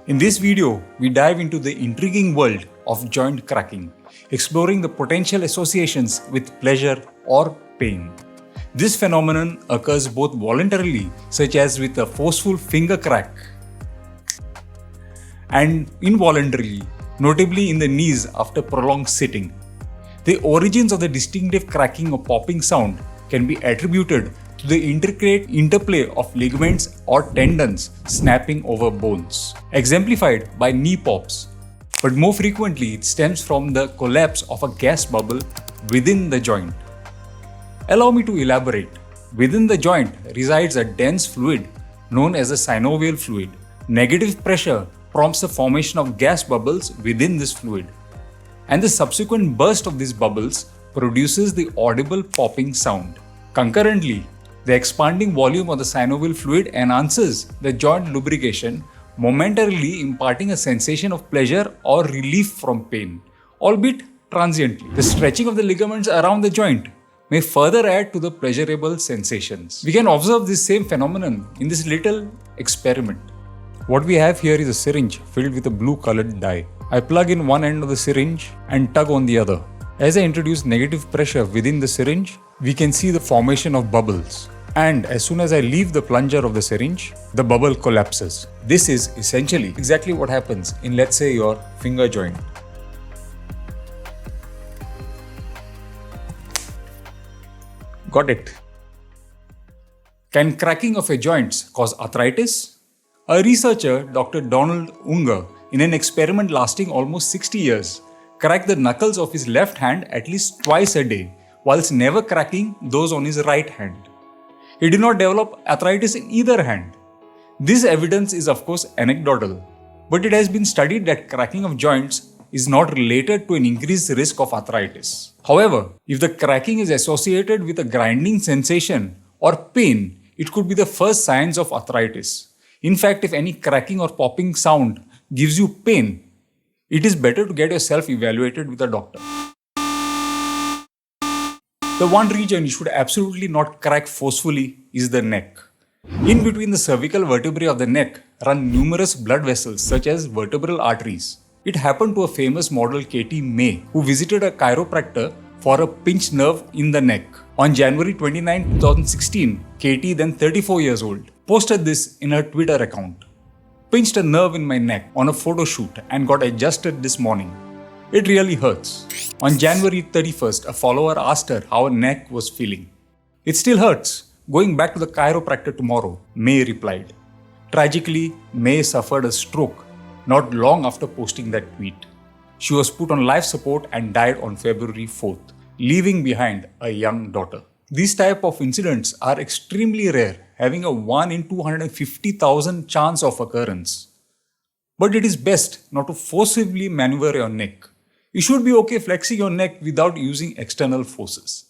In this video, we dive into the intriguing world of joint cracking, exploring the potential associations with pleasure or pain. This phenomenon occurs both voluntarily, such as with a forceful finger crack, and involuntarily, notably in the knees after prolonged sitting. The origins of the distinctive cracking or popping sound can be attributed to the intricate interplay of ligaments or tendons snapping over bones, exemplified by knee pops. But more frequently, it stems from the collapse of a gas bubble within the joint. Allow me to elaborate. Within the joint resides a dense fluid known as a synovial fluid. Negative pressure prompts the formation of gas bubbles within this fluid, and the subsequent burst of these bubbles produces the audible popping sound. Concurrently, the expanding volume of the synovial fluid enhances the joint lubrication, momentarily imparting a sensation of pleasure or relief from pain, albeit transiently. The stretching of the ligaments around the joint may further add to the pleasurable sensations. We can observe this same phenomenon in this little experiment. What we have here is a syringe filled with a blue colored dye. I plug in one end of the syringe and tug on the other. As I introduce negative pressure within the syringe, we can see the formation of bubbles. And as soon as I leave the plunger of the syringe, the bubble collapses. This is essentially exactly what happens in, let's say, your finger joint. Got it? Can cracking of your joints cause arthritis? A researcher, Dr. Donald Unger, in an experiment lasting almost 60 years, cracked the knuckles of his left hand at least twice a day, whilst never cracking those on his right hand. He did not develop arthritis in either hand. This evidence is of course anecdotal, but it has been studied that cracking of joints is not related to an increased risk of arthritis. However, if the cracking is associated with a grinding sensation or pain, it could be the first signs of arthritis. In fact, if any cracking or popping sound gives you pain, it is better to get yourself evaluated with a doctor. The one region you should absolutely not crack forcefully is the neck. In between the cervical vertebrae of the neck run numerous blood vessels such as vertebral arteries. It happened to a famous model Katie May, who visited a chiropractor for a pinched nerve in the neck. On January 29, 2016, Katie, then 34 years old, posted this in her Twitter account. Pinched a nerve in my neck on a photo shoot and got adjusted this morning. It really hurts. On January 31st, a follower asked her how her neck was feeling. It still hurts. Going back to the chiropractor tomorrow, May replied. Tragically, May suffered a stroke not long after posting that tweet. She was put on life support and died on February 4th, leaving behind a young daughter. These type of incidents are extremely rare, having a 1 in 250,000 chance of occurrence. But it is best not to forcibly maneuver your neck. You should be okay flexing your neck without using external forces.